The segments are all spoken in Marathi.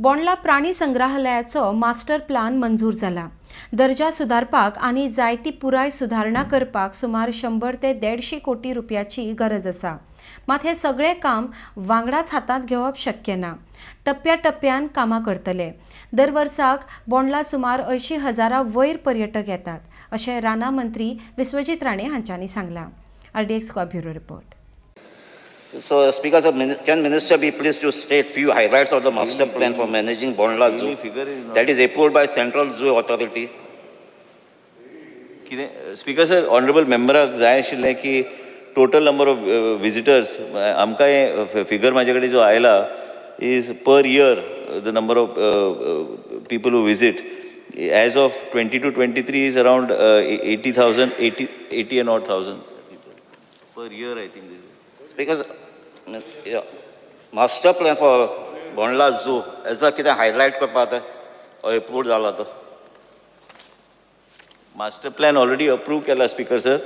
बोंडला प्राणी संग्रहालयाचो मास्टर प्लान मंजूर जाला। दर्जा सुधारपाक आनी जायती पुराय सुधारणा करपाक सुमार 100 ते 150 कोटी रुपयाची गरज आसा। मात हे सगळे काम वांगडाच हातांत घेवप शक्य ना। टप्प्याटप्प्यान कामां करतले। दर वर्साक बोंडला सुमार 80,000 वयर पर्यटक येतात, अशें राना मंत्री विश्वजीत राणे हांच्यांनी सांगलां। RDXGOA bureau report. So, Speaker, sir, can Minister be pleased to state few highlights of the master plan for managing Bondla Zoo that is approved by Central Zoo Authority? Speaker, sir, honorable member जाय आशिल्लें की total number of visitors आमकां हे figure म्हाजे कडेन जो आयला is per year the number of people who visit as of 20 to 23 is around 80 and odd thousand per year, I think. Speaker, yeah, master plan for Bondla Zoo as a कितें highlight करपाक approved जाला तो. मास्टर प्लॅन ऑलरेडी अप्रूव केला speaker sir.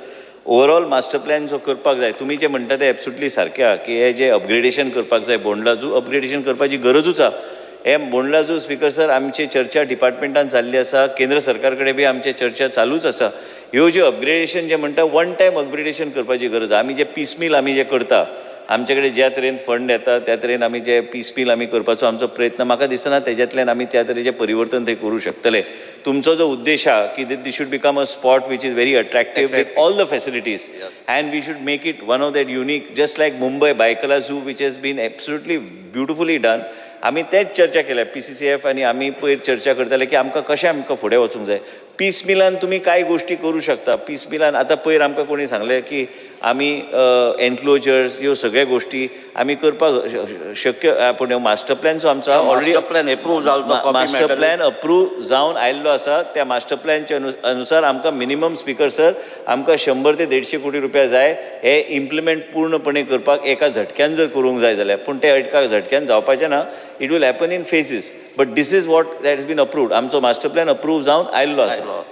Overall master plan जो करपाक जाय तुमी जे म्हणटा ते एब्सोल्युटली सारकें आहा की हे जे अपग्रेडेशन करपाक जाय बोंडला जू अपग्रेडेशन करपाची गरजूच आहा. हे बोंडला जू स्पीकर सर आमची चर्चा डिपार्टमेंटान चालली आसा, केंद्र सरकार कडेन बी आमची चर्चा चालूच आसा. ह्यो ज्यो अपग्रेडेशन जे म्हणटा वन टायम अपग्रेडेशन करपाची गरज आहा. आमी जे पीसमील आमी जे करता आमचे कडेन ज्या तरेन फंड येता त्या तरेन आमी जे पीसमील आमी करपाचो आमचो प्रयत्न म्हाका दिसना तेज्यातल्यान आमी त्या तरेचें परिवर्तन थंय करूं शकतले. तुमचो जो उद्देश आहा की this should become a spot which is very attractive with all the facilities and we should make it one of that unique just like Mumbai Byculla zoo which has been absolutely beautifully done. आमी तेच चर्चा केल्या PCCF आनी आमी पयर चर्चा करताले की आमकां कशें आमकां फुडें वचूंक जाय. पीस मिलान तुमी कांय गोश्टी करूं शकता. पीस मिलान आतां पयर आमकां कोणी सांगलें की आमी एनक्लोजर्स ह्यो सगळ्यो गोश्टी आमी करपाक शक्य पूण मास्टर प्लॅन जो आमचो ऑलरेडी प्लॅन एप्रूव जालो मास्टर प्लॅन अप्रूव जावन आयिल्लो आसा. त्या मास्टर प्लॅनच्या अनुसार आमकां मिनिमम स्पीकर सर आमकां 100 ते 150 कोटी रुपया जाय हे इम्प्लिमेंट पूर्णपणे करपाक एका झटक्यान जर करूंक जाय जाल्यार. पूण ते एका झटक्यान जावपाचें ना. It will happen in phases, but this is what that has been approved. आमचो मास्टर प्लॅन अप्रूव जावन आयिल्लो आसा.